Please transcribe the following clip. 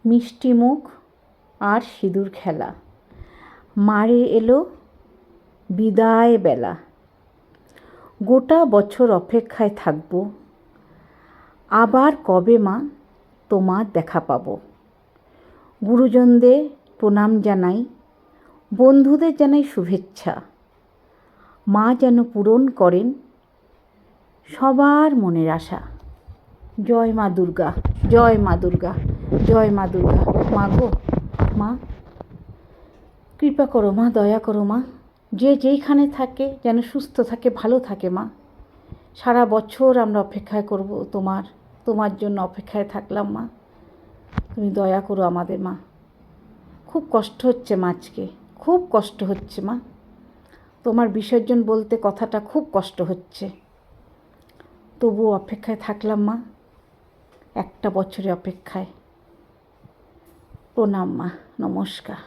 মিষ্টি মুখ আর সিঁদুর খেলা, মারে এলো বিদায় বেলা। গোটা বছর অপেক্ষায় থাকবো, আবার কবে মা তোমার দেখা পাবো। গুরুজনদের প্রণাম জানাই, বন্ধুদের জানাই শুভেচ্ছা। মা যেন পূরণ করেন সবার মনের আশা। জয় মা দুর্গা, জয় মা দুর্গা, জয় মা দুর্গা। মা গো, মা কৃপা করো মা, দয়া করো মা, যে যেইখানে থাকে যেন সুস্থ থাকে, ভালো থাকে মা। সারা বছর আমরা অপেক্ষায় করব তোমার জন্য অপেক্ষায় থাকলাম মা। তুমি দয়া করো আমাদের মা। খুব কষ্ট হচ্ছে মা, আজকে খুব কষ্ট হচ্ছে মা। তোমার বিসর্জন বলতে কথাটা খুব কষ্ট হচ্ছে, তবুও অপেক্ষায় থাকলাম মা, একটা বছরের অপেক্ষায়। প্রণাম মা, নমস্কার।